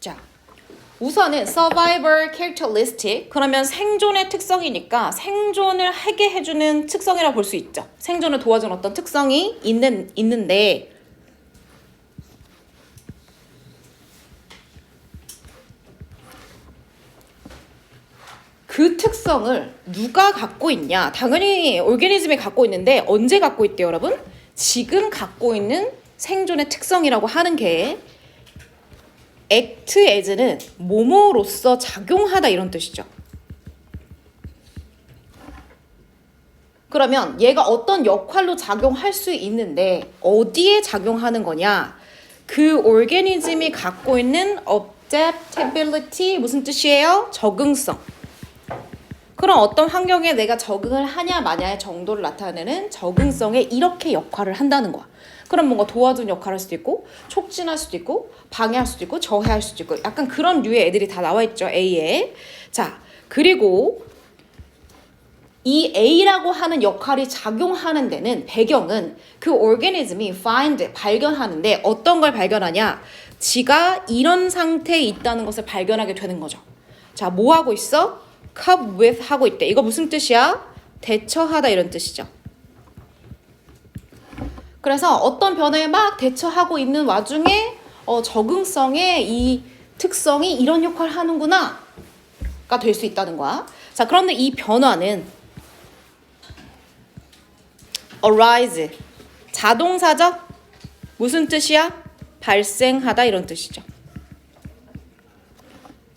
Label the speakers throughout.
Speaker 1: 자, 우선은 survivor characteristic, 그러면 생존의 특성이니까 생존을 하게 해주는 특성이라고 볼 수 있죠. 생존을 도와주는 어떤 특성이 있는데 그 특성을 누가 갖고 있냐? 당연히 오르가니즘이 갖고 있는데 언제 갖고 있대요, 여러분? 지금 갖고 있는 생존의 특성이라고 하는 게 act as는 뭐뭐로서 작용하다 이런 뜻이죠. 그러면 얘가 어떤 역할로 작용할 수 있는데 어디에 작용하는 거냐? 그 오르가니즘이 갖고 있는 adaptability 무슨 뜻이에요? 적응성. 그럼 어떤 환경에 내가 적응을 하냐 마냐의 정도를 나타내는 적응성에 이렇게 역할을 한다는 거야. 그럼 뭔가 도와주는 역할을 할 수도 있고 촉진할 수도 있고 방해할 수도 있고 저해할 수도 있고 약간 그런 류의 애들이 다 나와 있죠. A에. 자, 그리고 이 A라고 하는 역할이 작용하는 데는 배경은 그 오르가니즘이 find 발견하는데 어떤 걸 발견하냐? 지가 이런 상태에 있다는 것을 발견하게 되는 거죠. 자, 뭐 하고 있어? cope with 하고 있대. 이거 무슨 뜻이야? 대처하다 이런 뜻이죠. 그래서 어떤 변화에 막 대처하고 있는 와중에 적응성의 이 특성이 이런 역할을 하는구나 가 될 수 있다는 거야. 자, 그런데 이 변화는 arise 자동사죠? 무슨 뜻이야? 발생하다 이런 뜻이죠.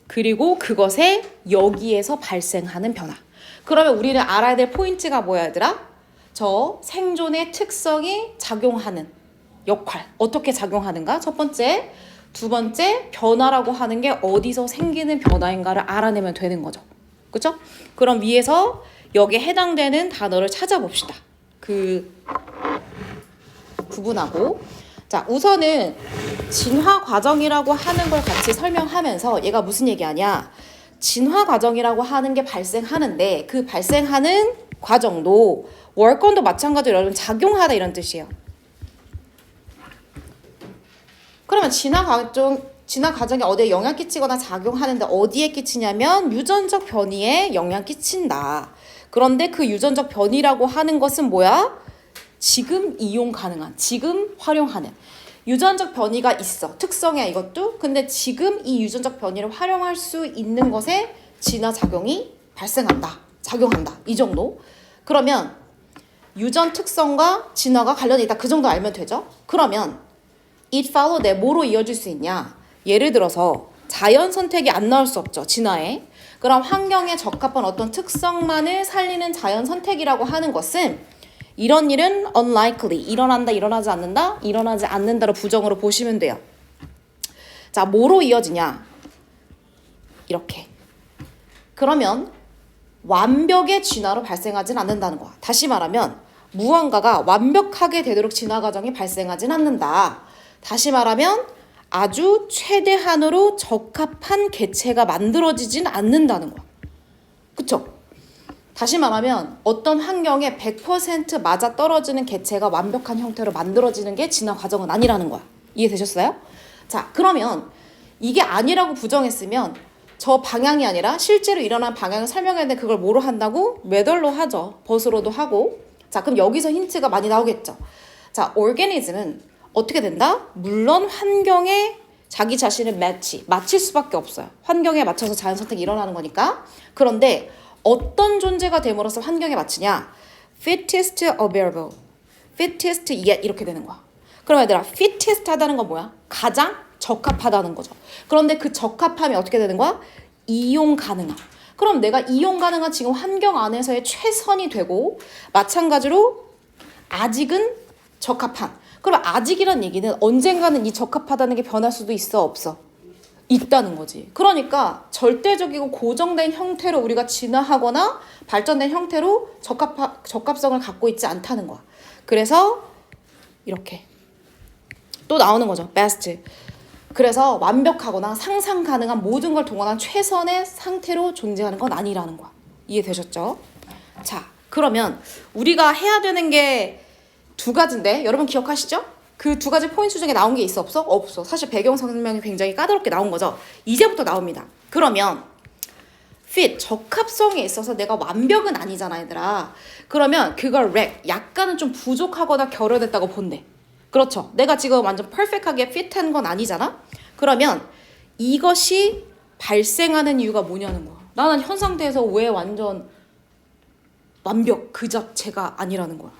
Speaker 1: 그리고 그것에 여기에서 발생하는 변화. 그러면 우리는 알아야 될 포인트가 뭐야 얘들아? 저 생존의 특성이 작용하는 역할. 어떻게 작용하는가? 첫 번째. 두 번째, 변화라고 하는 게 어디서 생기는 변화인가를 알아내면 되는 거죠. 그렇죠? 그럼 위에서 여기에 해당되는 단어를 찾아봅시다. 그 구분하고. 자, 우선은 진화 과정이라고 하는 걸 같이 설명하면서 얘가 무슨 얘기하냐? 진화 과정이라고 하는 게 발생하는데 그 발생하는 과정도 월권도 마찬가지로 여러분 작용하다 이런 뜻이에요. 그러면 진화 과정이 어디에 영향 끼치거나 작용하는데 어디에 끼치냐면 유전적 변이에 영향 끼친다. 그런데 그 유전적 변이라고 하는 것은 뭐야? 지금 이용 가능한, 지금 활용하는 유전적 변이가 있어. 특성이야 이것도. 근데 지금 이 유전적 변이를 활용할 수 있는 것에 진화 작용이 발생한다. 작용한다. 이 정도. 그러면 유전 특성과 진화가 관련이 있다. 그 정도 알면 되죠? 그러면 it followed 뭐로 이어질 수 있냐? 예를 들어서 자연 선택이 안 나올 수 없죠. 진화에. 그럼 환경에 적합한 어떤 특성만을 살리는 자연 선택이라고 하는 것은 이런 일은 unlikely, 일어난다, 일어나지 않는다, 일어나지 않는다로 부정으로 보시면 돼요. 자, 뭐로 이어지냐? 이렇게. 그러면 완벽의 진화로 발생하진 않는다는 거야. 다시 말하면 무언가가 완벽하게 되도록 진화 과정이 발생하진 않는다. 다시 말하면 아주 최대한으로 적합한 개체가 만들어지진 않는다는 거야. 그쵸? 다시 말하면 어떤 환경에 100% 맞아떨어지는 개체가 완벽한 형태로 만들어지는 게 진화 과정은 아니라는 거야. 이해되셨어요? 자, 그러면 이게 아니라고 부정했으면 저 방향이 아니라 실제로 일어난 방향을 설명했는데 그걸 뭐로 한다고? 메덜로 하죠. 벗으로도 하고. 자, 그럼 여기서 힌트가 많이 나오겠죠. 자, 오르가니즘은 어떻게 된다? 물론 환경에 자기 자신을 맞힐 수밖에 없어요. 환경에 맞춰서 자연 선택이 일어나는 거니까. 그런데 어떤 존재가 됨으로써 환경에 맞추냐? fittest available. fittest yet 이렇게 되는 거야. 그럼 얘들아, fittest 하다는 건 뭐야? 가장 적합하다는 거죠. 그런데 그 적합함이 어떻게 되는 거야? 이용 가능함. 그럼 내가 이용 가능한 지금 환경 안에서의 최선이 되고 마찬가지로 아직은 적합한. 그럼 아직이란 얘기는 언젠가는 이 적합하다는 게 변할 수도 있어, 없어? 있다는 거지. 그러니까 절대적이고 고정된 형태로 우리가 진화하거나 발전된 형태로 적합성을 갖고 있지 않다는 거야. 그래서 이렇게 또 나오는 거죠. best. 그래서 완벽하거나 상상 가능한 모든 걸 동원한 최선의 상태로 존재하는 건 아니라는 거야. 이해되셨죠? 자, 그러면 우리가 해야 되는 게 두 가지인데 여러분 기억하시죠? 그 두 가지 포인트 중에 나온 게 있어 없어? 없어. 사실 배경 설명이 굉장히 까다롭게 나온 거죠. 이제부터 나옵니다. 그러면 fit, 적합성에 있어서 내가 완벽은 아니잖아, 얘들아. 그러면 그걸 lack, 약간은 좀 부족하거나 결여됐다고 본대. 그렇죠. 내가 지금 완전 퍼펙트하게 fit한 건 아니잖아. 그러면 이것이 발생하는 이유가 뭐냐는 거야. 나는 현 상태에서 왜 완전 완벽 그 자체가 아니라는 거야.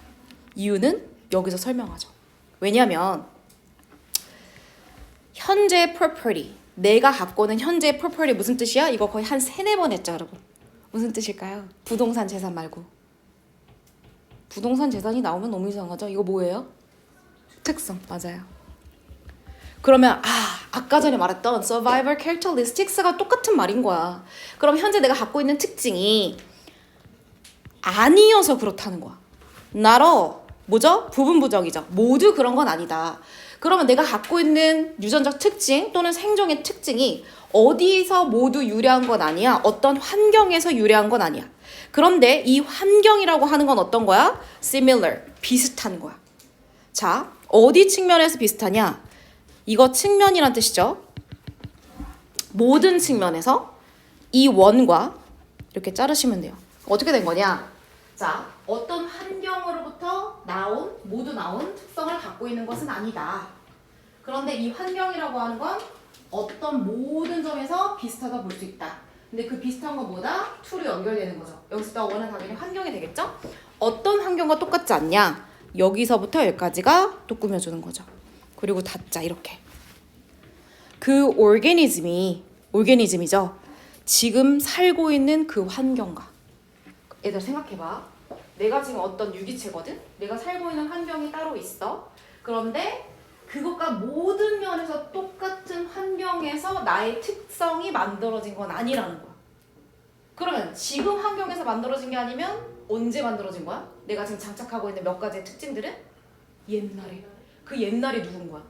Speaker 1: 이유는 여기서 설명하죠. 왜냐면 현재 property, 내가 갖고 있는 현재 property 무슨 뜻이야? 이거 거의 한 3-4번 했죠, 여러분. 무슨 뜻일까요? 부동산 재산 말고. 부동산 재산이 나오면 너무 이상하죠? 이거 뭐예요? 특성, 맞아요. 그러면 아까 전에 말했던 survivor characteristics가 똑같은 말인 거야. 그럼 현재 내가 갖고 있는 특징이 아니어서 그렇다는 거야. 나로 뭐죠? 부분부정이죠. 모두 그런 건 아니다. 그러면 내가 갖고 있는 유전적 특징 또는 생존의 특징이 어디서 모두 유래한 건 아니야. 어떤 환경에서 유래한 건 아니야. 그런데 이 환경이라고 하는 건 어떤 거야? similar, 비슷한 거야. 자, 어디 측면에서 비슷하냐? 이거 측면이란 뜻이죠. 모든 측면에서 이 원과 이렇게 자르시면 돼요. 어떻게 된 거냐? 자, 어떤 환경으로부터 모두 나온 특성을 갖고 있는 것은 아니다. 그런데 이 환경이라고 하는 건 어떤 모든 점에서 비슷하다 볼 수 있다. 근데 그 비슷한 건 뭐다? to로 연결되는 거죠. 여기서 원은 당연히 환경이 되겠죠? 어떤 환경과 똑같지 않냐? 여기서부터 여기까지가 또 꾸며주는 거죠. 그리고 닫자 이렇게. 그 오르게니즘이죠. 지금 살고 있는 그 환경과. 얘들 생각해봐. 내가 지금 어떤 유기체거든? 내가 살고 있는 환경이 따로 있어. 그런데 그것과 모든 면에서 똑같은 환경에서 나의 특성이 만들어진 건 아니라는 거야. 그러면 지금 환경에서 만들어진 게 아니면 언제 만들어진 거야? 내가 지금 장착하고 있는 몇 가지의 특징들은? 옛날에. 그 옛날이 누군 거야?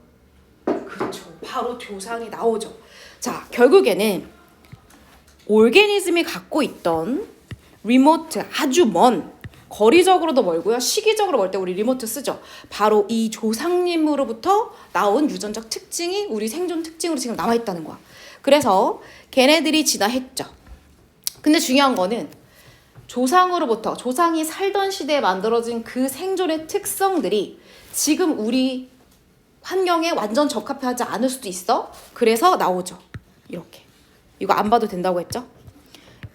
Speaker 1: 그렇죠. 바로 조상이 나오죠. 자, 결국에는 오르게니즘이 갖고 있던 리모트, 아주 먼, 거리적으로도 멀고요. 시기적으로 멀 때 우리 리모트 쓰죠. 바로 이 조상님으로부터 나온 유전적 특징이 우리 생존 특징으로 지금 남아있다는 거야. 그래서 걔네들이 진화했죠. 근데 중요한 거는 조상으로부터, 조상이 살던 시대에 만들어진 그 생존의 특성들이 지금 우리 환경에 완전 적합하지 않을 수도 있어. 그래서 나오죠. 이렇게. 이거 안 봐도 된다고 했죠?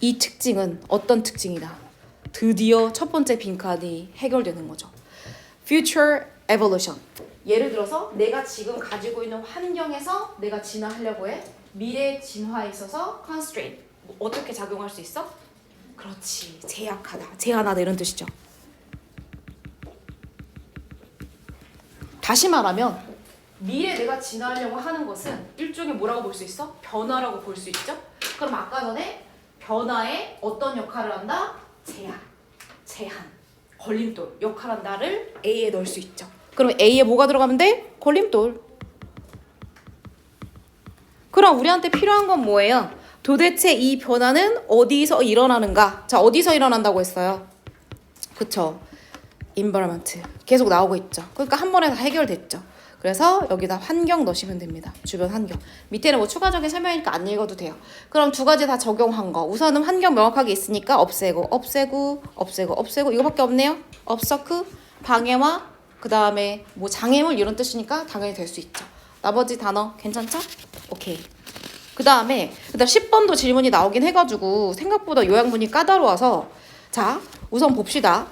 Speaker 1: 이 특징은 어떤 특징이다. 드디어 첫 번째 빈칸이 해결되는 거죠. Future Evolution. 예를 들어서 내가 지금 가지고 있는 환경에서 내가 진화하려고 해. 미래 진화에 있어서 constraint. 어떻게 작용할 수 있어? 그렇지. 제약하다. 제한하다 이런 뜻이죠. 다시 말하면 미래 내가 진화하려고 하는 것은 일종의 뭐라고 볼 수 있어? 변화라고 볼 수 있죠? 그럼 아까 전에 변화에 어떤 역할을 한다? 제한, 걸림돌 역할을 한다를 A에 넣을 수 있죠. 그럼 A에 뭐가 들어가면 돼? 걸림돌. 그럼 우리한테 필요한 건 뭐예요? 도대체 이 변화는 어디서 일어나는가? 자, 어디서 일어난다고 했어요? 그쵸? environment 계속 나오고 있죠. 그러니까 한 번에 다 해결됐죠. 그래서 여기다 환경 넣으시면 됩니다. 주변 환경. 밑에는 뭐 추가적인 설명이니까 안 읽어도 돼요. 그럼 두 가지 다 적용한 거. 우선은 환경 명확하게 있으니까 없애고 이거밖에 없네요. obstruct, 방해와 그 다음에 뭐 장애물 이런 뜻이니까 당연히 될 수 있죠. 나머지 단어 괜찮죠? 오케이. 그 다음에 10번도 질문이 나오긴 해가지고 생각보다 요약문이 까다로워서 자 우선 봅시다.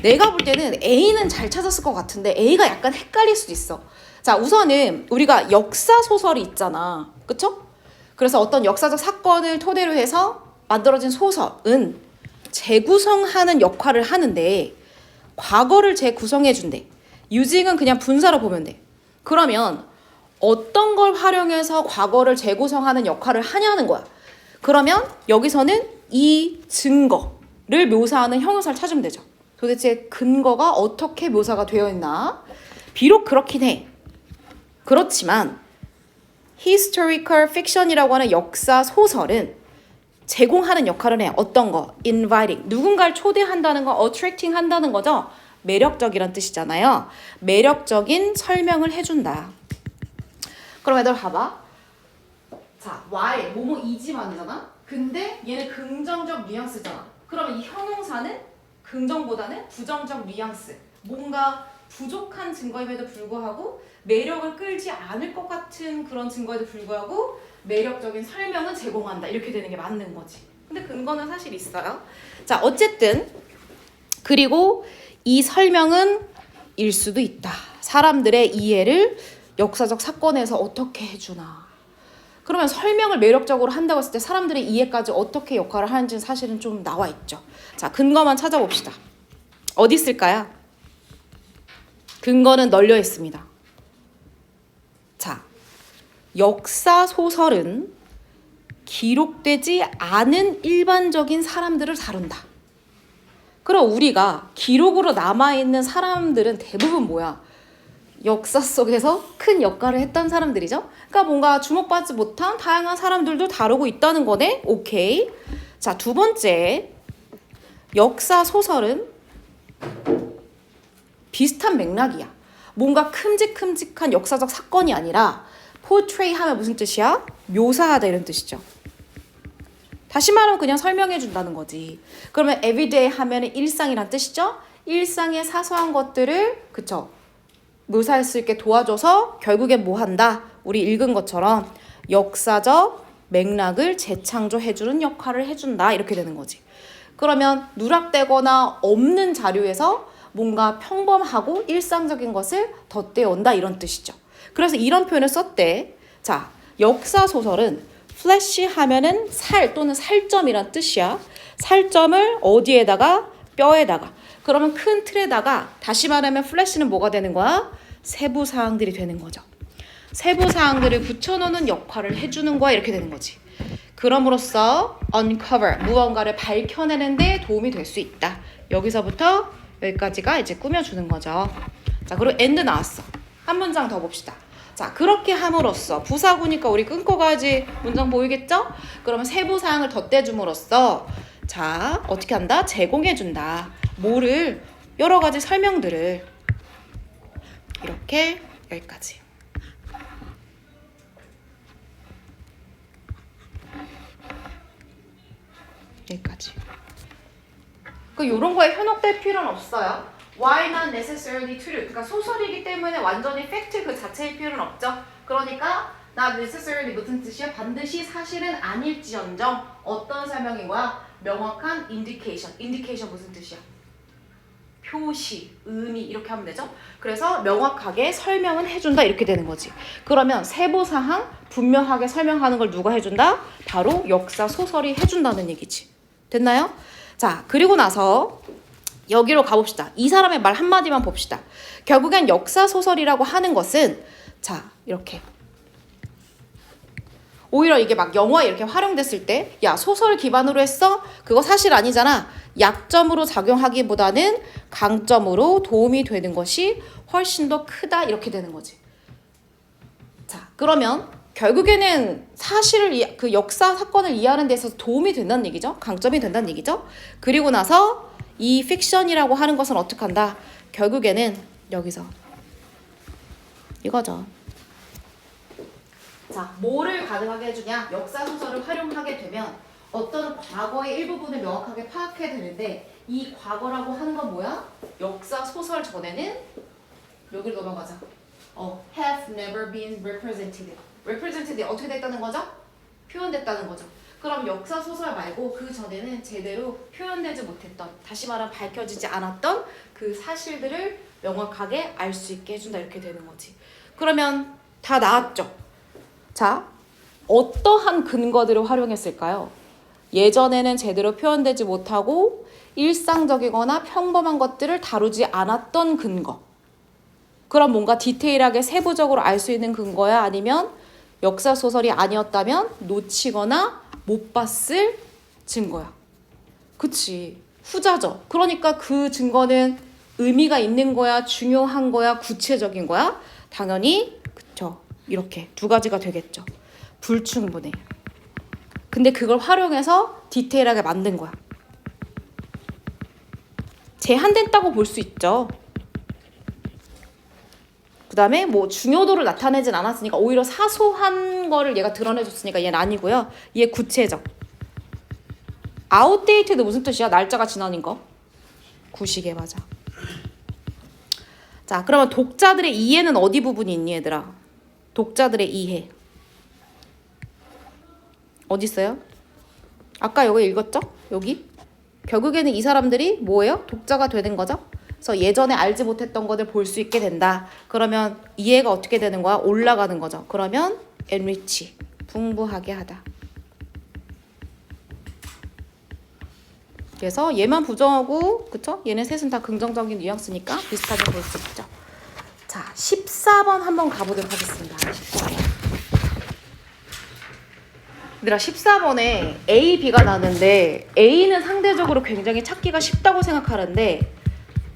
Speaker 1: 내가 볼 때는 A는 잘 찾았을 것 같은데 A가 약간 헷갈릴 수도 있어. 자, 우선은 우리가 역사 소설이 있잖아. 그쵸? 그래서 어떤 역사적 사건을 토대로 해서 만들어진 소설은 재구성하는 역할을 하는데 과거를 재구성해 준대. 유징은 그냥 분사로 보면 돼. 그러면 어떤 걸 활용해서 과거를 재구성하는 역할을 하냐는 거야. 그러면 여기서는 이 증거를 묘사하는 형용사를 찾으면 되죠. 도대체 근거가 어떻게 묘사가 되어 있나? 비록 그렇긴 해. 그렇지만 historical fiction이라고 하는 역사 소설은 제공하는 역할을 해. 어떤 거? inviting. 누군가를 초대한다는 거, attracting 한다는 거죠. 매력적이란 뜻이잖아요. 매력적인 설명을 해준다. 그럼 애들 봐봐. 자, why 뭐뭐이지만이잖아. 근데 얘는 긍정적 뉘앙스잖아. 그러면 이 형용사는 긍정보다는 부정적 뉘앙스. 뭔가 부족한 증거임에도 불구하고 매력을 끌지 않을 것 같은 그런 증거에도 불구하고 매력적인 설명은 제공한다. 이렇게 되는 게 맞는 거지. 근데 근거는 사실 있어요. 자, 어쨌든 그리고 이 설명은 일 수도 있다. 사람들의 이해를 역사적 사건에서 어떻게 해주나. 그러면 설명을 매력적으로 한다고 했을 때 사람들의 이해까지 어떻게 역할을 하는지는 사실은 좀 나와 있죠. 자, 근거만 찾아봅시다. 어디 있을까요? 근거는 널려 있습니다. 자, 역사 소설은 기록되지 않은 일반적인 사람들을 다룬다. 그럼 우리가 기록으로 남아있는 사람들은 대부분 뭐야? 역사 속에서 큰 역할을 했던 사람들이죠. 그러니까 뭔가 주목받지 못한 다양한 사람들도 다루고 있다는 거네. 오케이. 자, 두 번째, 역사 소설은 비슷한 맥락이야. 뭔가 큼직큼직한 역사적 사건이 아니라 portray 하면 무슨 뜻이야? 묘사하다 이런 뜻이죠. 다시 말하면 그냥 설명해 준다는 거지. 그러면 everyday 하면 일상이란 뜻이죠. 일상의 사소한 것들을 그쵸? 묘사할 수 있게 도와줘서 결국엔 뭐 한다? 우리 읽은 것처럼 역사적 맥락을 재창조해주는 역할을 해준다. 이렇게 되는 거지. 그러면 누락되거나 없는 자료에서 뭔가 평범하고 일상적인 것을 덧대온다 이런 뜻이죠. 그래서 이런 표현을 썼대. 자, 역사 소설은 플래시 하면은 살 또는 살점이란 뜻이야. 살점을 어디에다가? 뼈에다가. 그러면 큰 틀에다가 다시 말하면 플래시는 뭐가 되는 거야? 세부 사항들이 되는 거죠. 세부 사항들을 붙여놓는 역할을 해주는 거야 이렇게 되는 거지. 그럼으로써 uncover 무언가를 밝혀내는 데 도움이 될 수 있다. 여기서부터 여기까지가 이제 꾸며주는 거죠. 자, 그리고 and 나왔어. 한 문장 더 봅시다. 자, 그렇게 함으로써 부사구니까 우리 끊고 가야지 문장 보이겠죠? 그러면 세부 사항을 덧대줌으로써 자, 어떻게 한다? 제공해준다. 뭐를? 여러 가지 설명들을 이렇게 여기까지. 여기까지. 이런 거에 현혹될 필요는 없어요. Why not necessarily true? 그러니까 소설이기 때문에 완전히 팩트 그 자체일 필요는 없죠. 그러니까 not necessarily 무슨 뜻이야? 반드시 사실은 아닐지언정 어떤 설명인 거야? 명확한 indication. indication 무슨 뜻이야? 표시, 의미 이렇게 하면 되죠. 그래서 명확하게 설명은 해준다 이렇게 되는 거지. 그러면 세부사항 분명하게 설명하는 걸 누가 해준다? 바로 역사 소설이 해준다는 얘기지. 됐나요? 자, 그리고 나서 여기로 가봅시다. 이 사람의 말 한마디만 봅시다. 결국엔 역사 소설이라고 하는 것은 자, 이렇게 오히려 이게 막 영화에 이렇게 활용됐을 때 야, 소설 기반으로 했어? 그거 사실 아니잖아. 약점으로 작용하기보다는 강점으로 도움이 되는 것이 훨씬 더 크다 이렇게 되는 거지. 자, 그러면 결국에는 사실을 그 역사 사건을 이해하는 데 있어서 도움이 된다는 얘기죠. 강점이 된다는 얘기죠. 그리고 나서 이 픽션이라고 하는 것은 어떻게 한다? 결국에는 여기서 이거죠. 자, 뭐를 가능하게 해주냐? 역사 소설을 활용하게 되면 어떤 과거의 일부분을 명확하게 파악해야 되는데 이 과거라고 하는 건 뭐야? 역사 소설 전에는 여기로 넘어가자. have never been represented. represented이 어떻게 됐다는 거죠? 표현됐다는 거죠. 그럼 역사 소설 말고 그 전에는 제대로 표현되지 못했던, 다시 말하면 밝혀지지 않았던 그 사실들을 명확하게 알 수 있게 해준다 이렇게 되는 거지. 그러면 다 나왔죠? 자, 어떠한 근거들을 활용했을까요? 예전에는 제대로 표현되지 못하고 일상적이거나 평범한 것들을 다루지 않았던 근거. 그럼 뭔가 디테일하게 세부적으로 알 수 있는 근거야? 아니면 역사 소설이 아니었다면 놓치거나 못 봤을 증거야. 그치. 후자죠. 그러니까 그 증거는 의미가 있는 거야? 중요한 거야? 구체적인 거야? 당연히 그쵸. 이렇게 두 가지가 되겠죠. 불충분해. 근데 그걸 활용해서 디테일하게 만든 거야. 제한됐다고 볼 수 있죠. 그 다음에 뭐 중요도를 나타내진 않았으니까 오히려 사소한 거를 얘가 드러내줬으니까 얘는 아니고요. 얘 구체적. outdated는 무슨 뜻이야? 날짜가 지난인 거. 구시계 맞아. 자, 그러면 독자들의 이해는 어디 부분이 있니 얘들아? 독자들의 이해. 어디 있어요? 아까 여기 읽었죠? 여기? 결국에는 이 사람들이 뭐예요? 독자가 되는 거죠? 그래서 예전에 알지 못했던 것을 볼 수 있게 된다. 그러면 이해가 어떻게 되는 거야? 올라가는 거죠. 그러면 enrich, 풍부하게 하다. 그래서 얘만 부정하고, 그쵸? 얘네 셋은 다 긍정적인 뉘앙스니까 비슷하게 볼 수 있죠. 자, 14번 한번 가보도록 하겠습니다. 14번. 얘들아, 14번에 A, B가 나는데 A는 상대적으로 굉장히 찾기가 쉽다고 생각하는데,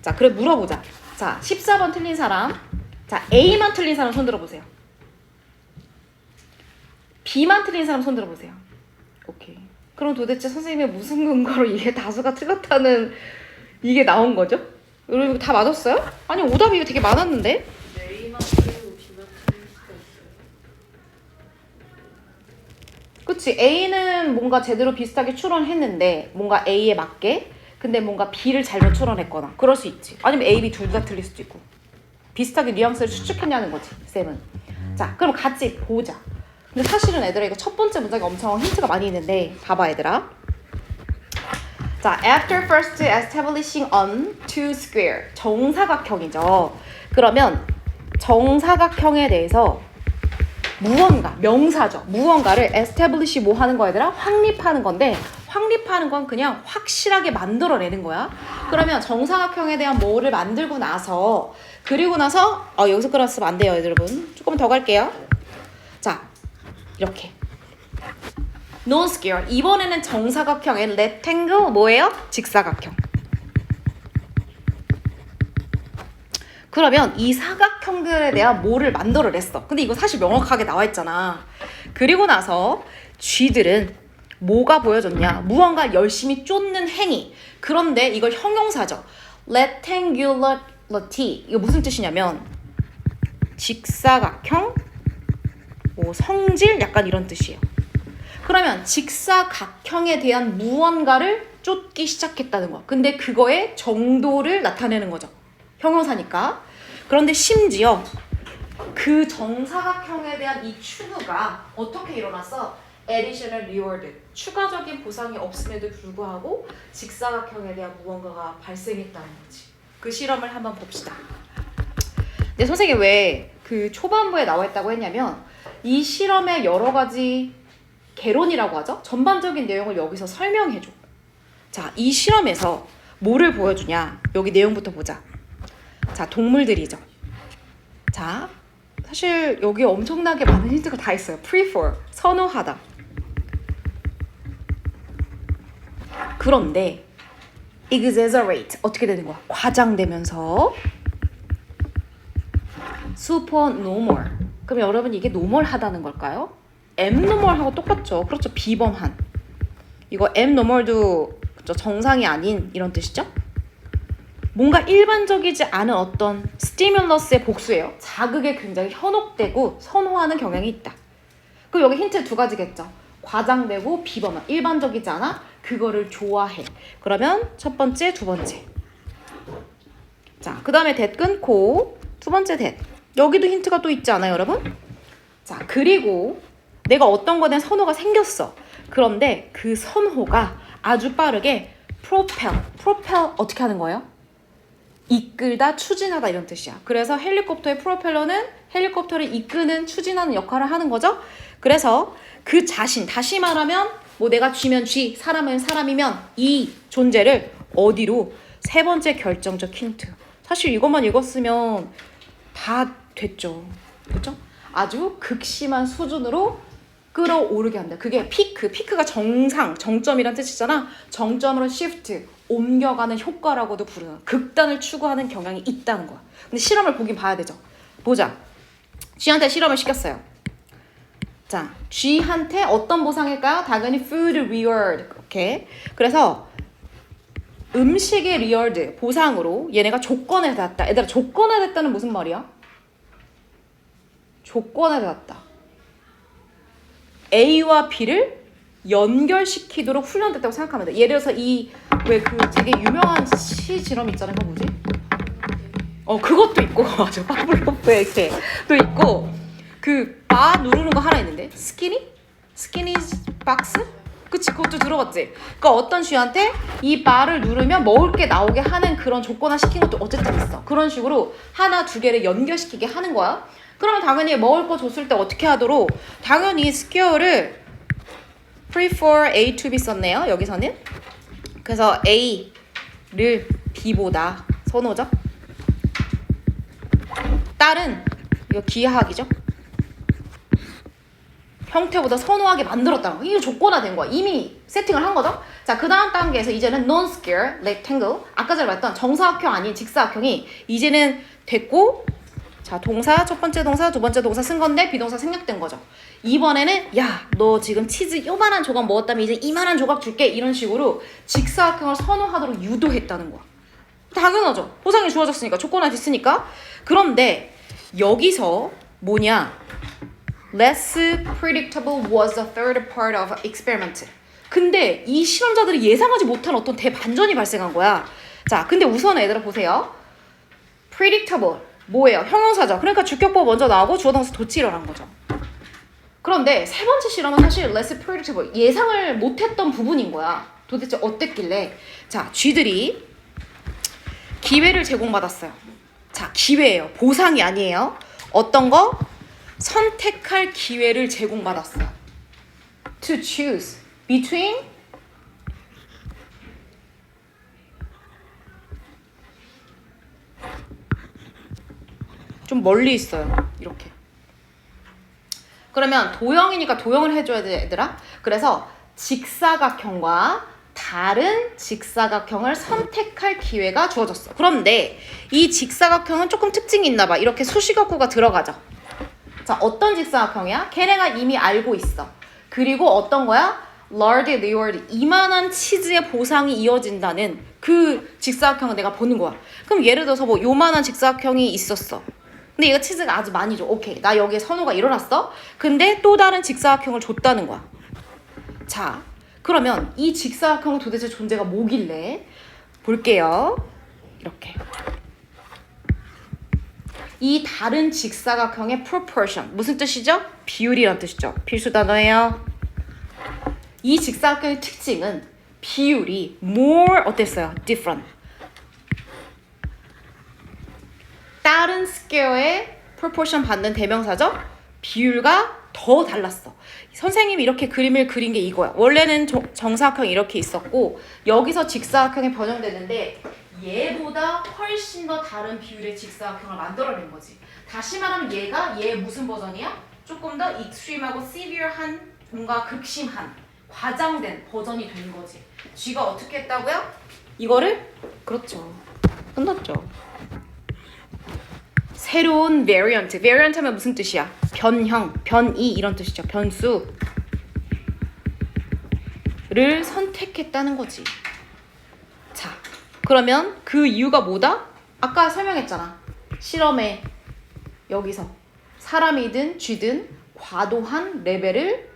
Speaker 1: 자, 그래 물어보자. 자, 14번 틀린 사람. 자, A만 틀린 사람 손 들어보세요. B만 틀린 사람 손 들어보세요. 오케이. 그럼 도대체 선생님이 무슨 근거로 이게 다수가 틀렸다는 이게 나온 거죠? 여러분 다 맞았어요? 아니 오답이 되게 많았는데?
Speaker 2: A만 틀리고 B만 틀릴 수가 있어요.
Speaker 1: 그치, A는 뭔가 제대로 비슷하게 추론했는데 뭔가 A에 맞게, 근데 뭔가 B를 잘못 추론했거나 그럴 수 있지. 아니면 A, B 둘 다 틀릴 수도 있고. 비슷하게 뉘앙스를 추측했냐는 거지 쌤은. 자, 그럼 같이 보자. 근데 사실은 얘들아 이거 첫 번째 문장에 엄청 힌트가 많이 있는데 봐봐 얘들아. 자, after first establishing on two square, 정사각형이죠. 그러면 정사각형에 대해서 무언가, 명사죠. 무언가를 establish 뭐 하는 거야 얘들아? 확립하는 건데, 확립하는 건 그냥 확실하게 만들어내는 거야. 그러면 정사각형에 대한 뭐를 만들고 나서, 그리고 나서 여기서 끊었으면 안 돼요 여러분. 조금 더 갈게요. 자, 이렇게 non-square. 이번에는 정사각형의 rectangle 뭐예요? 직사각형. 그러면 이 사각형들에 대한 뭐를 만들어냈어. 근데 이거 사실 명확하게 나와 있잖아. 그리고 나서 쥐들은 뭐가 보여줬냐? 무언가 열심히 쫓는 행위. 그런데 이걸 형용사죠. rectangularity. 이거 무슨 뜻이냐면 직사각형, 뭐 성질 약간 이런 뜻이에요. 그러면 직사각형에 대한 무언가를 쫓기 시작했다는 거야. 근데 그거의 정도를 나타내는 거죠. 형용사니까. 그런데 심지어 그 정사각형에 대한 이 추구가 어떻게 일어났어? additional reward. 추가적인 보상이 없음에도 불구하고 직사각형에 대한 무언가가 발생했다는 거지. 그 실험을 한번 봅시다. 근데 선생님 왜 그 초반부에 나와 있다고 했냐면 이 실험의 여러 가지 개론이라고 하죠. 전반적인 내용을 여기서 설명해줘. 자, 이 실험에서 뭐를 보여주냐? 여기 내용부터 보자. 자, 동물들이죠. 자, 사실 여기 엄청나게 많은 힌트가 다 있어요. prefer, 선호하다. 그런데 exaggerate, 어떻게 되는 거야? 과장되면서 supernormal. 그럼 여러분 이게 노멀하다는 걸까요? abnormal하고 똑같죠. 그렇죠. 비범한. 이거 abnormal도 그렇죠. 정상이 아닌 이런 뜻이죠. 뭔가 일반적이지 않은 어떤 스티뮬러스의 복수예요. 자극에 굉장히 현혹되고 선호하는 경향이 있다. 그럼 여기 힌트 두 가지겠죠. 과장되고 비범한. 일반적이지 않아? 그거를 좋아해. 그러면 첫 번째, 두 번째. 자, 그 다음에 that 끊고 두 번째 that. 여기도 힌트가 또 있지 않아요, 여러분? 자, 그리고 내가 어떤 거에 대한 선호가 생겼어. 그런데 그 선호가 아주 빠르게 propel 어떻게 하는 거예요? 이끌다, 추진하다 이런 뜻이야. 그래서 헬리콥터의 프로펠러는 헬리콥터를 이끄는, 추진하는 역할을 하는 거죠. 그래서 그 자신, 다시 말하면 뭐 내가 쥐면 쥐, 사람은 사람이면 이 존재를 어디로? 세 번째 결정적 힌트. 사실 이것만 읽었으면 다 됐죠. 그렇죠? 아주 극심한 수준으로 끌어오르게 한다. 그게 피크가 정상, 정점이란 뜻이잖아. 정점으로 shift, 옮겨가는 효과라고도 부르는, 극단을 추구하는 경향이 있다는 거야. 근데 실험을 보긴 봐야 되죠. 보자. 쥐한테 실험을 시켰어요. 자, 쥐한테 어떤 보상일까요? 당연히 food reward. 오케이. 그래서 음식의 리얼드 보상으로 얘네가 조건에 닿았다. 얘들아 조건에 닿았다는 무슨 말이야? 조건에 닿았다. A와 B를 연결시키도록 훈련됐다고 생각하면 돼. 예를 들어서 이 왜 그 되게 유명한 시지럼 있잖아요. 그거 뭐지? 그것도 있고 맞아. 파블로프의 이렇게 또 있고 그 바 누르는 거 하나 있는데 스키니 박스? 그치 그것도 들어봤지. 그러니까 어떤 쥐한테 이 바를 누르면 먹을 게 나오게 하는 그런 조건화 시킨 것도 어쨌든 있어. 그런 식으로 하나 두 개를 연결시키게 하는 거야. 그러면 당연히 먹을 거 줬을 때 어떻게 하도록 당연히 스퀘어를 prefer A to B 썼네요. 여기서는 그래서 A를 B보다 선호죠. 딸은 이거 기하학이죠. 형태보다 선호하게 만들었다는 거. 이게 조건화된 거야. 이미 세팅을 한 거죠. 자, 그 다음 단계에서 이제는 non-square rectangle 아까 전에 말했던 정사각형 아닌 직사각형이 이제는 됐고 자, 동사 첫 번째 동사 두 번째 동사 쓴 건데 비동사 생략된 거죠. 이번에는 야, 너 지금 치즈 요만한 조각 먹었다면 이제 이만한 조각 줄게 이런 식으로 직사각형을 선호하도록 유도했다는 거야. 당연하죠. 보상이 주어졌으니까 조건화 됐으니까. 그런데 여기서 뭐냐? Less predictable was the third part of experiment. 근데 이 실험자들이 예상하지 못한 어떤 대반전이 발생한 거야. 자, 근데 우선 얘들아 보세요. predictable 뭐예요? 형용사죠. 그러니까 주격법 먼저 나오고 주어동사 도치 일어난 거죠. 그런데 세 번째 실험은 사실 less predictable 예상을 못했던 부분인 거야. 도대체 어땠길래? 자, 쥐들이 기회를 제공받았어요. 자, 기회예요. 보상이 아니에요. 어떤 거? 선택할 기회를 제공받았어요. To choose between 좀 멀리 있어요. 이렇게. 그러면 도형이니까 도형을 해줘야 돼, 얘들아. 그래서 직사각형과 다른 직사각형을 선택할 기회가 주어졌어. 그런데 이 직사각형은 조금 특징이 있나 봐. 이렇게 수식어구가 들어가죠. 자, 어떤 직사각형이야? 걔네가 이미 알고 있어. 그리고 어떤 거야? large reward 이만한 치즈의 보상이 이어진다는 그 직사각형을 내가 보는 거야. 그럼 예를 들어서 뭐 요만한 직사각형이 있었어. 근데 얘가 치즈가 아주 많이 줘. 오케이, 나 여기에 선호가 일어났어. 근데 또 다른 직사각형을 줬다는 거야. 자, 그러면 이 직사각형은 도대체 존재가 뭐길래? 볼게요. 이렇게. 이 다른 직사각형의 proportion 무슨 뜻이죠? 비율이란 뜻이죠. 필수 단어예요. 이 직사각형의 특징은 비율이 more 어땠어요? different. 다른 스퀘어의 proportion 받는 대명사죠? 비율가 더 달랐어. 선생님이 이렇게 그림을 그린 게 이거야. 원래는 정사각형이 이렇게 있었고 여기서 직사각형이 변형됐는데 얘보다 훨씬 더 다른 비율의 직사각형을 만들어낸 거지. 다시 말하면 얘 무슨 버전이야? 조금 더 익스트림하고 시비어한 뭔가 극심한 과장된 버전이 된 거지. 쥐가 어떻게 했다고요? 이거를 그렇죠. 끝났죠. 새로운 variant. variant 하면 무슨 뜻이야? 변형, 변이 이런 뜻이죠. 변수를 선택했다는 거지. 자, 그러면 그 이유가 뭐다? 아까 설명했잖아. 실험에 여기서 사람이든 쥐든 과도한 레벨을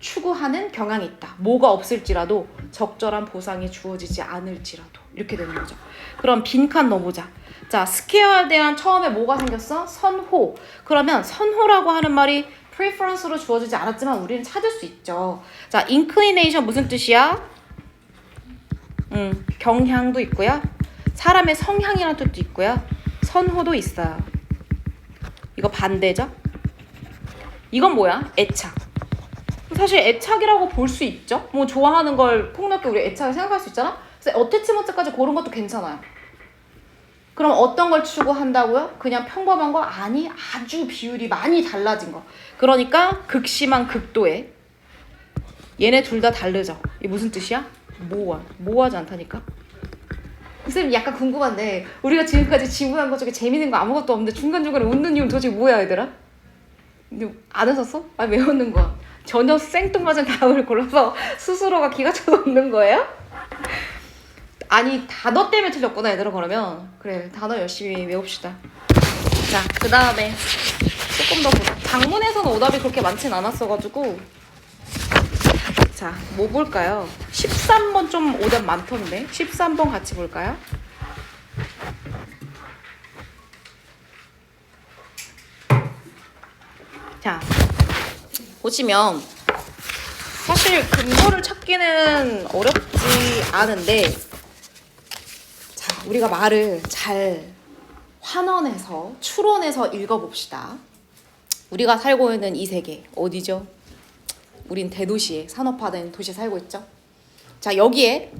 Speaker 1: 추구하는 경향이 있다. 뭐가 없을지라도 적절한 보상이 주어지지 않을지라도 이렇게 되는 거죠. 그럼 빈칸 넣어보자. 자, 스퀘어에 대한 처음에 뭐가 생겼어? 선호. 그러면 선호라고 하는 말이 preference로 주어지지 않았지만 우리는 찾을 수 있죠. 자, inclination 무슨 뜻이야? 경향도 있고요. 사람의 성향이라는 뜻도 있고요. 선호도 있어요. 이거 반대죠? 이건 뭐야? 애착. 사실 애착이라고 볼 수 있죠. 뭐 좋아하는 걸 폭넓게 우리 애착을 생각할 수 있잖아. 그래서 어태치먼트까지 고른 것도 괜찮아요. 그럼 어떤 걸 추구한다고요? 그냥 평범한 거? 아니, 아주 비율이 많이 달라진 거. 그러니까 극심한 극도에 얘네 둘 다 다르죠. 이게 무슨 뜻이야? 모호하지 않다니까. 선생님 약간 궁금한데 우리가 지금까지 지구한 것 중에 재밌는 거 아무것도 없는데 중간중간에 웃는 이유는 도대체 뭐야 얘들아? 안 웃었어? 아니 왜 웃는 거야? 전혀 생뚱맞은 답을 골라서 스스로가 기가 차서 웃는 거예요? 아니 단어 때문에 틀렸구나 얘들아. 그러면 그래 단어 열심히 외웁시다. 자 그 다음에 조금 더 보자. 작문에서는 오답이 그렇게 많진 않았어가지고 자 뭐 볼까요? 13번 좀 오답 많던데 13번 같이 볼까요? 자 보시면 사실 근거를 찾기는 어렵지 않은데 자 우리가 말을 잘 환원해서 추론해서 읽어봅시다. 우리가 살고 있는 이 세계 어디죠? 우린 대도시에 산업화된 도시에 살고 있죠. 자 여기에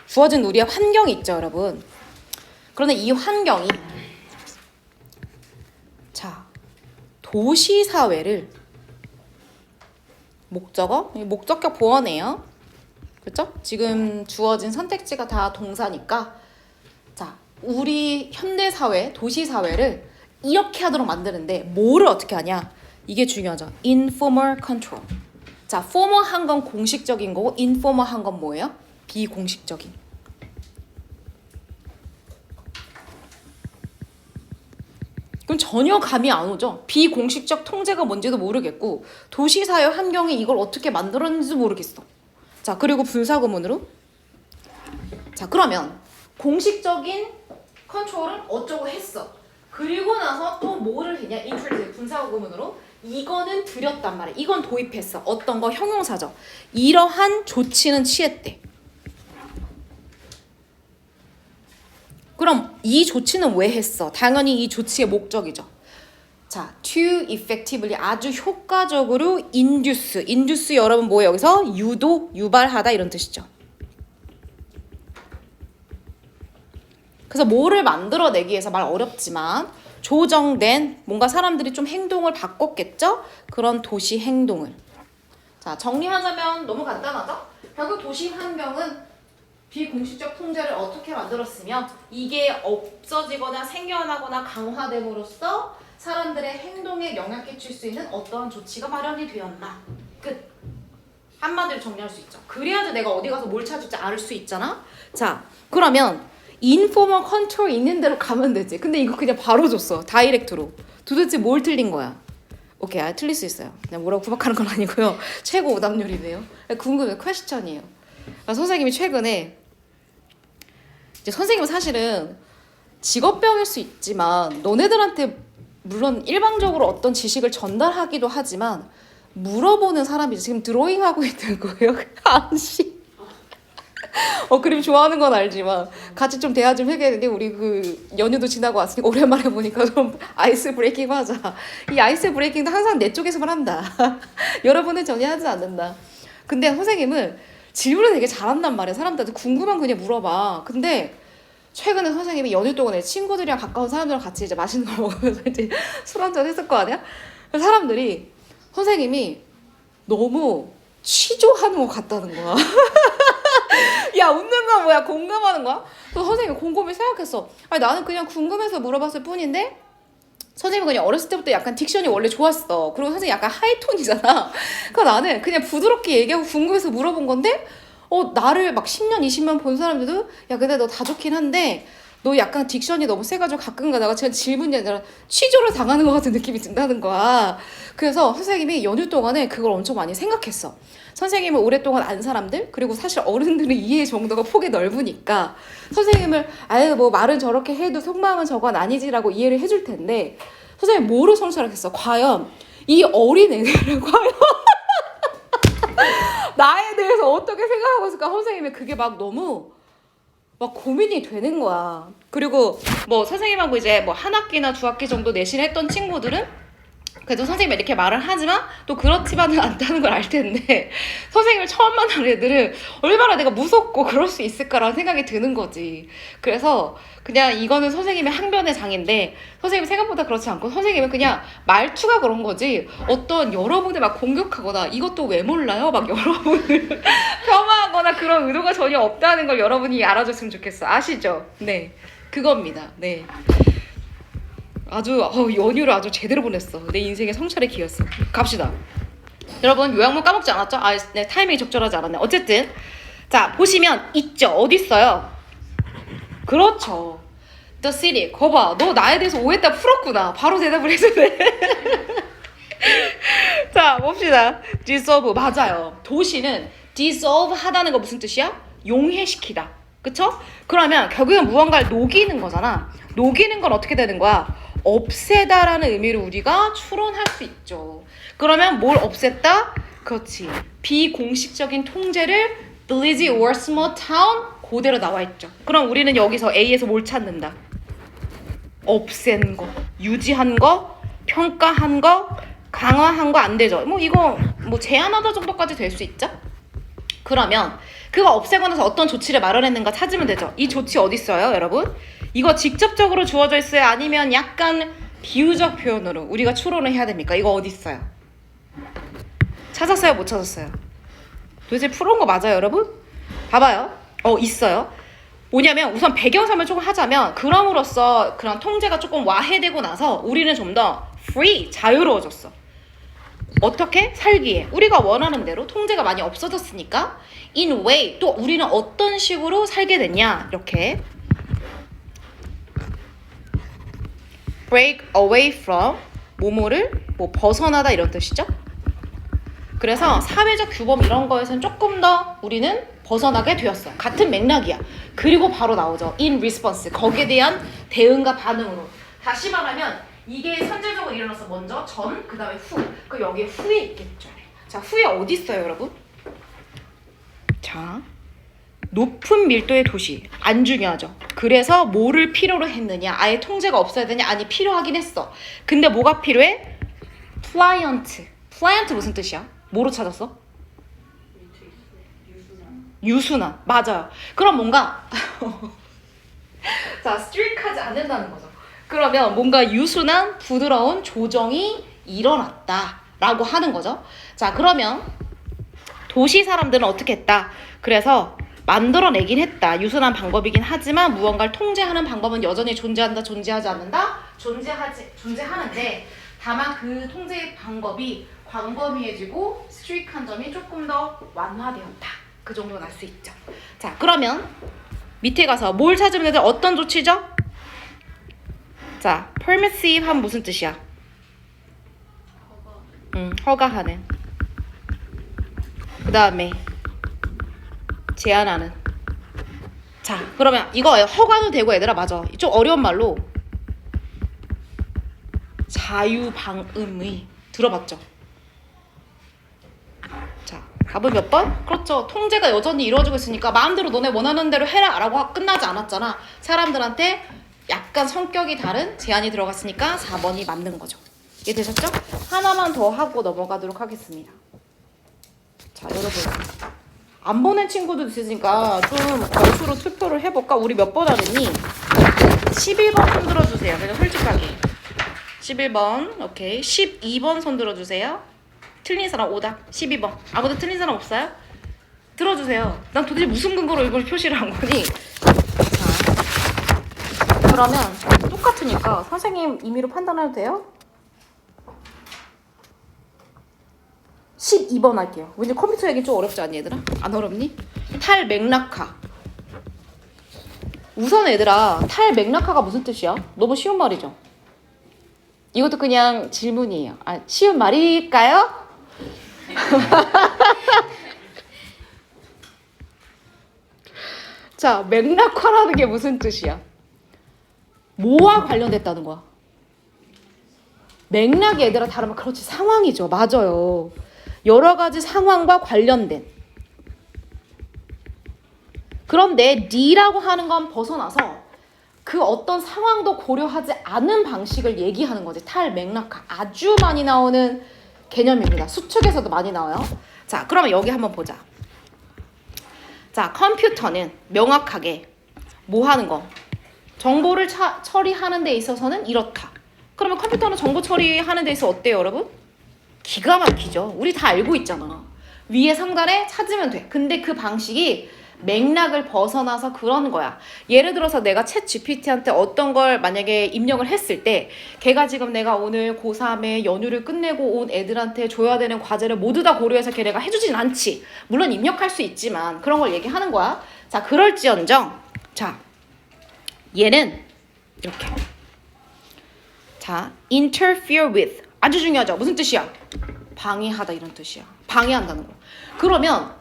Speaker 1: 주어진 우리의 환경이 있죠 여러분. 그런데 이 환경이 자 도시 사회를 목적격 보어네요. 그렇죠? 지금 주어진 선택지가 다 동사니까 자 우리 현대 사회 도시 사회를 이렇게 하도록 만드는데 뭐를 어떻게 하냐? 이게 중요하죠. informal control. 자 formal한 건 공식적인 거고 informal한 건 뭐예요? 비공식적인. 그럼 전혀 감이 안 오죠. 비공식적 통제가 뭔지도 모르겠고 도시사회 환경이 이걸 어떻게 만들었는지도 모르겠어. 자 그리고 분사구문으로 자 그러면 공식적인 컨트롤은 어쩌고 했어. 그리고 나서 또 뭐를 했냐? 인트로듀스 분사구문으로 이거는 들였단 말이야. 이건 도입했어. 어떤 거 형용사죠. 이러한 조치는 취했대. 그럼 이 조치는 왜 했어? 당연히 이 조치의 목적이죠. 자, to effectively 아주 효과적으로 induce. induce 여러분 뭐예요? 여기서 유도, 유발하다 이런 뜻이죠. 그래서 뭐를 만들어내기 위해서 말 어렵지만 조정된 뭔가 사람들이 좀 행동을 바꿨겠죠? 그런 도시 행동을. 자, 정리하자면 너무 간단하죠? 결국 도시 환경은 비공식적 통제를 어떻게 만들었으며 이게 없어지거나 생겨나거나 강화됨으로써 사람들의 행동에 영향 끼칠 수 있는 어떠한 조치가 마련이 되었나. 끝. 한마디로 정리할 수 있죠. 그래야지 내가 어디 가서 뭘 찾을지 알 수 있잖아. 자, 그러면 인포멀 컨트롤 있는 대로 가면 되지. 근데 이거 그냥 바로 줬어. 다이렉트로. 도대체 뭘 틀린 거야? 오케이, 틀릴 수 있어요. 그냥 뭐라고 구박하는 건 아니고요. 최고 오답률이네요. 궁금해, 퀘스천이에요. 선생님이 최근에 이제 선생님은 사실은 직업병일 수 있지만 너네들한테 물론 일방적으로 어떤 지식을 전달하기도 하지만 물어보는 사람이 지금 드로잉하고 있는 거예요. 안씨. 그림 좋아하는 건 알지만 같이 좀 대화 좀 해야겠는데 우리 그 연휴도 지나고 왔으니까 오랜만에 보니까 좀 아이스 브레이킹 하자. 이 아이스 브레이킹도 항상 내 쪽에서만 한다. 여러분은 전혀 하지 않는다. 근데 선생님은 질문을 되게 잘한단 말이야. 사람들한테 궁금한 거 그냥 물어봐. 근데 최근에 선생님이 연휴 동안에 친구들이랑 가까운 사람들이랑 같이 이제 맛있는 거 먹으면서 이제 술 한잔 했을 거 아니야? 사람들이 선생님이 너무 취조하는 것 같다는 거야. 야 웃는 거 뭐야? 공감하는 거야? 그래서 선생님이 곰곰이 생각했어. 아니 나는 그냥 궁금해서 물어봤을 뿐인데 선생님은 그냥 어렸을 때부터 약간 딕션이 원래 좋았어. 그리고 선생님 약간 하이톤이잖아. 그러니까 나는 그냥 부드럽게 얘기하고 궁금해서 물어본 건데 나를 막 10년, 20년 본 사람들도 야 근데 너 다 좋긴 한데 너 약간 딕션이 너무 세가지고 가끔 가다가 제가 질문이 아니라 취조를 당하는 것 같은 느낌이 든다는 거야. 그래서 선생님이 연휴 동안에 그걸 엄청 많이 생각했어. 선생님을 오랫동안 안 사람들 그리고 사실 어른들의 이해 정도가 폭이 넓으니까 선생님을 아유 뭐 말은 저렇게 해도 속마음은 저건 아니지라고 이해를 해줄 텐데 선생님 뭐를 성찰했어? 과연 이 어린 애들을 과연 나에 대해서 어떻게 생각하고 있을까? 선생님이 그게 막 너무 막 고민이 되는 거야. 그리고 뭐 선생님하고 이제 뭐 한 학기나 두 학기 정도 내신 했던 친구들은 그래도 선생님이 이렇게 말을 하지만 또 그렇지만은 않다는 걸 알 텐데 선생님을 처음 만난 애들은 얼마나 내가 무섭고 그럴 수 있을까라는 생각이 드는 거지. 그래서 그냥 이거는 선생님의 항변의 장인데 선생님이 생각보다 그렇지 않고 선생님은 그냥 말투가 그런 거지 어떤 여러분을 막 공격하거나 이것도 왜 몰라요? 막 여러분을 폄하하거나 그런 의도가 전혀 없다는 걸 여러분이 알아줬으면 좋겠어. 아시죠? 네, 그겁니다. 네. 아주 연휴를 아주 제대로 보냈어. 내 인생의 성찰의 기회였어. 갑시다. 여러분 요약문 까먹지 않았죠? 네, 타이밍이 적절하지 않았네. 어쨌든 자 보시면 있죠. 어디 있어요? 그렇죠. The city. 거봐, 너 나에 대해서 오해했다 풀었구나. 바로 대답을 해주네. 자, 봅시다. dissolve. 맞아요. 도시는 dissolve 하다는 거 무슨 뜻이야? 용해시키다. 그쵸? 그러면 결국엔 무언가를 녹이는 거잖아. 녹이는 건 어떻게 되는 거야? 없애다라는 의미로 우리가 추론할 수 있죠. 그러면 뭘 없앴다? 그렇지. 비공식적인 통제를 village or small town 그대로 나와 있죠. 그럼 우리는 여기서 A에서 뭘 찾는다? 없앤 거, 유지한 거, 평가한 거, 강화한 거 안 되죠. 뭐 이거 뭐 제한하다 정도까지 될 수 있죠. 그러면 그거 없애고 나서 어떤 조치를 마련했는가 찾으면 되죠. 이 조치 어디 있어요, 여러분? 이거 직접적으로 주어져 있어요? 아니면 약간 비유적 표현으로 우리가 추론을 해야 됩니까? 이거 어디 있어요? 찾았어요? 못 찾았어요? 도대체 풀어온 거 맞아요, 여러분? 봐봐요. 있어요. 뭐냐면 우선 배경 설명 조금 하자면 그럼으로써 그런 통제가 조금 와해되고 나서 우리는 좀 더 free, 자유로워졌어. 어떻게? 살기에. 우리가 원하는 대로 통제가 많이 없어졌으니까 in way, 또 우리는 어떤 식으로 살게 됐냐 이렇게 break away from, 뭐뭐를 뭐 벗어나다 이런 뜻이죠. 그래서 사회적 규범 이런 거에서는 조금 더 우리는 벗어나게 되었어. 같은 맥락이야. 그리고 바로 나오죠. in response. 거기에 대한 대응과 반응으로. 다시 말하면 이게 선제적으로 일어나서 먼저 전, 그 다음에 후. 그 여기에 후에 있겠죠. 자, 후에 어디 있어요, 여러분? 자, 높은 밀도의 도시. 안 중요하죠. 그래서 뭐를 필요로 했느냐? 아예 통제가 없어야 되냐? 아니, 필요하긴 했어. 근데 뭐가 필요해? pliant. pliant 무슨 뜻이야? 뭐로 찾았어? 유순한. 맞아요. 그럼 뭔가 자, 스트릭하지 않는다는 거죠. 그러면 뭔가 유순한 부드러운 조정이 일어났다 라고 하는 거죠. 자, 그러면 도시 사람들은 어떻게 했다? 그래서 만들어내긴 했다. 유순한 방법이긴 하지만 무언가를 통제하는 방법은 여전히 존재한다, 존재하지 않는다? 존재하는데 다만 그 통제의 방법이 광범위해지고 스트릭한 점이 조금 더 완화되었다. 그 정도는 알 수 있죠. 자, 그러면 밑에 가서 뭘 찾으면 되죠? 어떤 조치죠? 자, permissive 하면 무슨 뜻이야? 허가하는. 그 다음에 제한하는. 자, 그러면 이거 허가도 되고 얘들아, 맞아. 좀 어려운 말로 자유방음의. 들어봤죠? 자, 답은 몇 번? 그렇죠. 통제가 여전히 이루어지고 있으니까 마음대로 너네 원하는 대로 해라 라고 끝나지 않았잖아. 사람들한테 약간 성격이 다른 제한이 들어갔으니까 4번이 맞는 거죠. 이해되셨죠? 하나만 더 하고 넘어가도록 하겠습니다. 자, 여러분 안 보낸 친구도 있으니까 좀 걸수로 투표를 해볼까? 우리 몇 번 하랬니? 11번 손 들어주세요. 그냥 솔직하게 11번. 오케이. 12번 손 들어주세요. 틀린 사람 오답. 12번. 아무도 틀린 사람 없어요? 들어주세요. 난 도대체 무슨 근거로 이걸 표시를 한 거니? 자, 그러면 똑같으니까 선생님 임의로 판단해도 돼요? 12번 할게요. 왠지 컴퓨터 얘기 좀 어렵지 않니 얘들아? 안 어렵니? 탈맥락화. 우선 얘들아, 탈맥락화가 무슨 뜻이야? 너무 쉬운 말이죠? 이것도 그냥 질문이에요. 아, 쉬운 말일까요? 자, 맥락화라는 게 무슨 뜻이야? 뭐와 관련됐다는 거야? 맥락이 얘들아 다르면 그렇지, 상황이죠. 맞아요. 여러 가지 상황과 관련된. 그런데 D라고 하는 건 벗어나서 그 어떤 상황도 고려하지 않은 방식을 얘기하는 거지. 탈맥락화. 아주 많이 나오는 개념입니다. 수축에서도 많이 나와요. 자, 그러면 여기 한번 보자. 자, 컴퓨터는 명확하게 뭐 하는 거? 정보를 처리하는 데 있어서는 이렇다. 그러면 컴퓨터는 정보 처리하는 데 있어 어때요, 여러분? 기가 막히죠. 우리 다 알고 있잖아. 위에 상단에 찾으면 돼. 근데 그 방식이 맥락을 벗어나서 그런 거야. 예를 들어서 내가 챗 GPT한테 어떤 걸 만약에 입력을 했을 때 걔가 지금 내가 오늘 고3에 연휴를 끝내고 온 애들한테 줘야 되는 과제를 모두 다 고려해서 걔네가 해주진 않지. 물론 입력할 수 있지만 그런 걸 얘기하는 거야. 자, 그럴지언정 자, 얘는 이렇게. 자, interfere with. 아주 중요하죠. 무슨 뜻이야? 방해하다 이런 뜻이야. 방해한다는 거. 그러면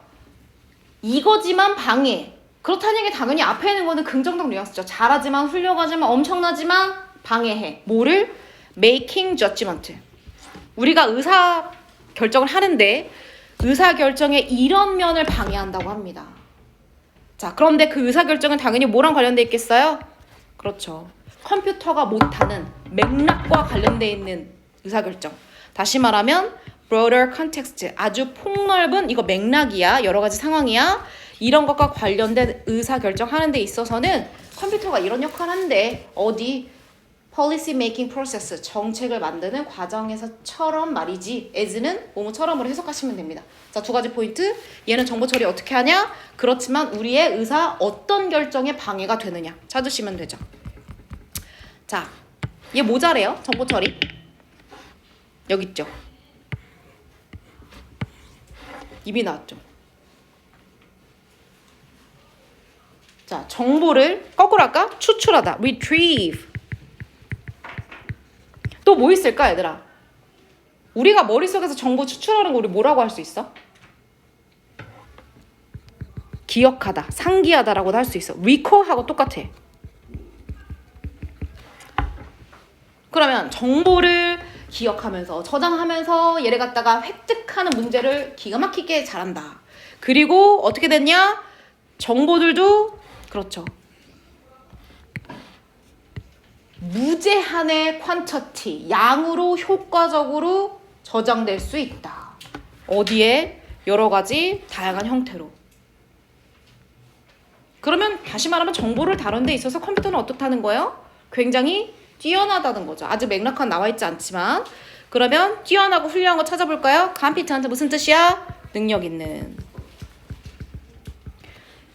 Speaker 1: 이거지만 방해. 그렇다는 게 당연히 앞에 있는 거는 긍정적 뉘앙스죠. 잘하지만, 훌륭하지만, 엄청나지만 방해해. 뭐를? making judgment. 우리가 의사 결정을 하는데 의사 결정의 이런 면을 방해한다고 합니다. 자, 그런데 그 의사 결정은 당연히 뭐랑 관련돼 있겠어요? 그렇죠. 컴퓨터가 못하는 맥락과 관련돼 있는 의사 결정. 다시 말하면 broader context, 아주 폭넓은 이거 맥락이야, 여러 가지 상황이야. 이런 것과 관련된 의사 결정하는 데 있어서는 컴퓨터가 이런 역할을 하는데 어디 policy making process, 정책을 만드는 과정에서처럼 말이지 as는 뭐뭐처럼으로 해석하시면 됩니다. 자, 두 가지 포인트. 얘는 정보 처리 어떻게 하냐? 그렇지만 우리의 의사 어떤 결정에 방해가 되느냐 찾으시면 되죠. 자, 얘 모자래요. 정보 처리. 여기 있죠. 입이 나왔죠. 자, 정보를 거꾸로 할까? 추출하다. retrieve. 또 뭐 있을까, 얘들아? 우리가 머릿속에서 정보 추출하는 거 우리 뭐라고 할 수 있어? 기억하다, 상기하다라고도 할 수 있어. recall하고 똑같아. 그러면 정보를 기억하면서 저장하면서 얘를 갖다가 획득하는 문제를 기가 막히게 잘한다. 그리고 어떻게 됐냐? 정보들도 그렇죠. 무제한의 퀀터티, 양으로 효과적으로 저장될 수 있다. 어디에? 여러 가지 다양한 형태로. 그러면 다시 말하면 정보를 다루는 데 있어서 컴퓨터는 어떻다는 거예요? 굉장히 뛰어나다는 거죠. 아주 맥락한 나와 있지 않지만. 그러면 뛰어나고 훌륭한 거 찾아볼까요? competent 무슨 뜻이야? 능력 있는.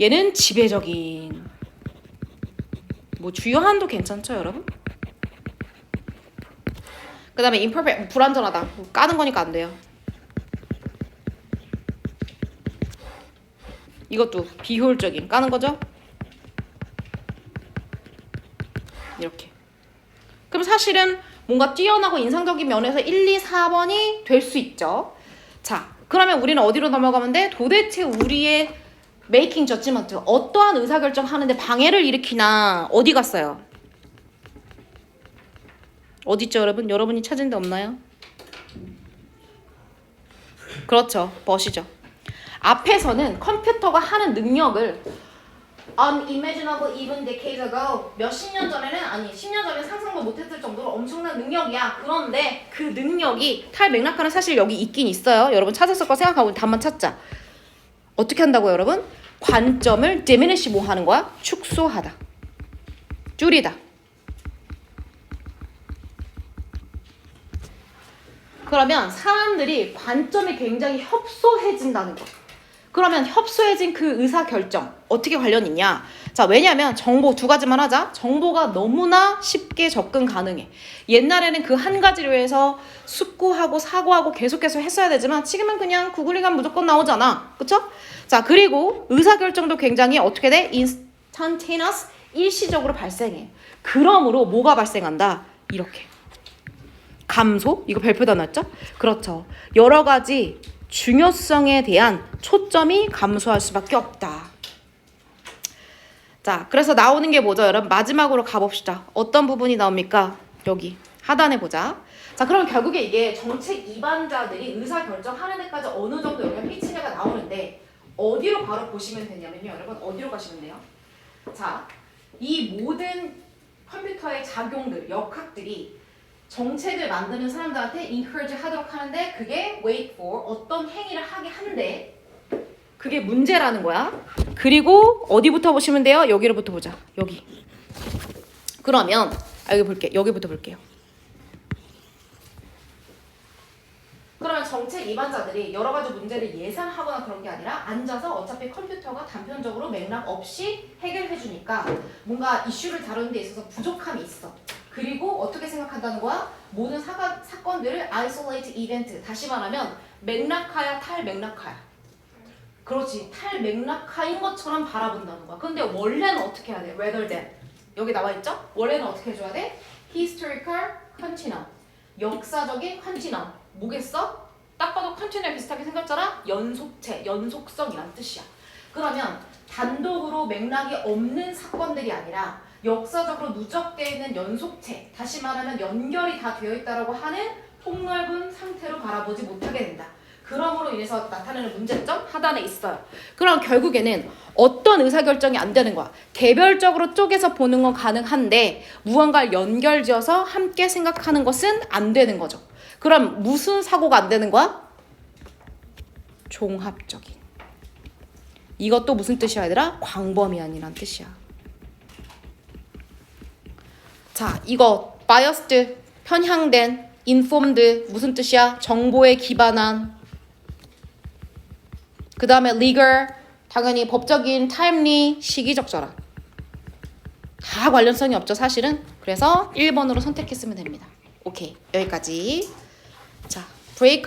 Speaker 1: 얘는 지배적인. 뭐 주요한도 괜찮죠, 여러분? 그 다음에 imperfect, 불완전하다. 까는 거니까 안 돼요. 이것도 비효율적인, 까는 거죠? 이렇게. 그럼 사실은 뭔가 뛰어나고 인상적인 면에서 1, 2, 4번이 될 수 있죠. 자, 그러면 우리는 어디로 넘어가면 돼? 도대체 우리의 making judgment, 어떠한 의사결정 하는데 방해를 일으키나 어디 갔어요? 어디 있죠, 여러분? 여러분이 찾은 데 없나요? 그렇죠. 벗이죠. 앞에서는 컴퓨터가 하는 능력을 unimaginable even decades ago, 몇십 년 전에는, 아니 10년 전에 상상도 못했을 정도로 엄청난 능력이야. 그런데 그 능력이 탈맥락하는 사실 여기 있긴 있어요. 여러분 찾았을 거 생각하고 답만 찾자. 어떻게 한다고요, 여러분? 관점을 diminish 뭐 하는 거야? 축소하다. 줄이다. 그러면 사람들이 관점이 굉장히 협소해진다는 거. 그러면 협소해진 그 의사결정 어떻게 관련 있냐? 자, 왜냐면 정보 두 가지만 하자. 정보가 너무나 쉽게 접근 가능해. 옛날에는 그 한 가지를 위해서 숙고하고 사고하고 계속해서 했어야 되지만 지금은 그냥 구글링하면 무조건 나오잖아. 그쵸? 자, 그리고 의사결정도 굉장히 어떻게 돼? instantaneous, 일시적으로 발생해. 그러므로 뭐가 발생한다? 이렇게. 감소? 이거 별표 단어였죠? 그렇죠. 여러 가지 중요성에 대한 초점이 감소할 수밖에 없다. 자, 그래서 나오는 게 뭐죠, 여러분? 마지막으로 가봅시다. 어떤 부분이 나옵니까? 여기 하단에 보자. 자, 그럼 결국에 이게 정책 입안자들이 의사결정하는 데까지 어느 정도 영향 미치냐가 나오는데 어디로 바로 보시면 되냐면요. 여러분 어디로 가시면 돼요? 자, 이 모든 컴퓨터의 작용들, 역학들이 정책을 만드는 사람들한테 encourage 하도록 하는데 그게 wait for, 어떤 행위를 하게 하는데 그게 문제라는 거야. 그리고 어디부터 보시면 돼요? 여기로부터 보자. 여기. 그러면 여기 볼게. 여기부터 볼게요. 그러면 정책 입안자들이 여러 가지 문제를 예상하거나 그런 게 아니라 앉아서 어차피 컴퓨터가 단편적으로 맥락 없이 해결해 주니까 뭔가 이슈를 다루는 데 있어서 부족함이 있어. 그리고 어떻게 생각한다는 거야? 모든 사건들을 isolate event, 다시 말하면 맥락하야 탈맥락하야. 그렇지, 탈맥락하인 것처럼 바라본다는 거야. 근데 원래는 어떻게 해야 돼? rather than, 여기 나와 있죠? 원래는 어떻게 해줘야 돼? historical continuum. 역사적인 컨티넘. 뭐겠어? 딱 봐도 컨티넘 비슷하게 생겼잖아? 연속체, 연속성이란 뜻이야. 그러면 단독으로 맥락이 없는 사건들이 아니라 역사적으로 누적되어 있는 연속체, 다시 말하면 연결이 다 되어 있다라고 하는 폭넓은 상태로 바라보지 못하게 된다. 그럼으로 인해서 나타나는 문제점 하단에 있어요. 그럼 결국에는 어떤 의사결정이 안 되는 거야. 개별적으로 쪼개서 보는 건 가능한데 무언가를 연결지어서 함께 생각하는 것은 안 되는 거죠. 그럼 무슨 사고가 안 되는 거야? 종합적인. 이것도 무슨 뜻이야 얘들아? 광범위한이란 뜻이야. 자, 이거 biased, 편향된, informed 무슨 뜻이야? 정보에 기반한. 그 다음에 legal, 당연히 법적인, timely, 시기적절한. 다 관련성이 없죠 사실은. 그래서 1번으로 선택했으면 됩니다. 오케이, 여기까지. 자, 브레이크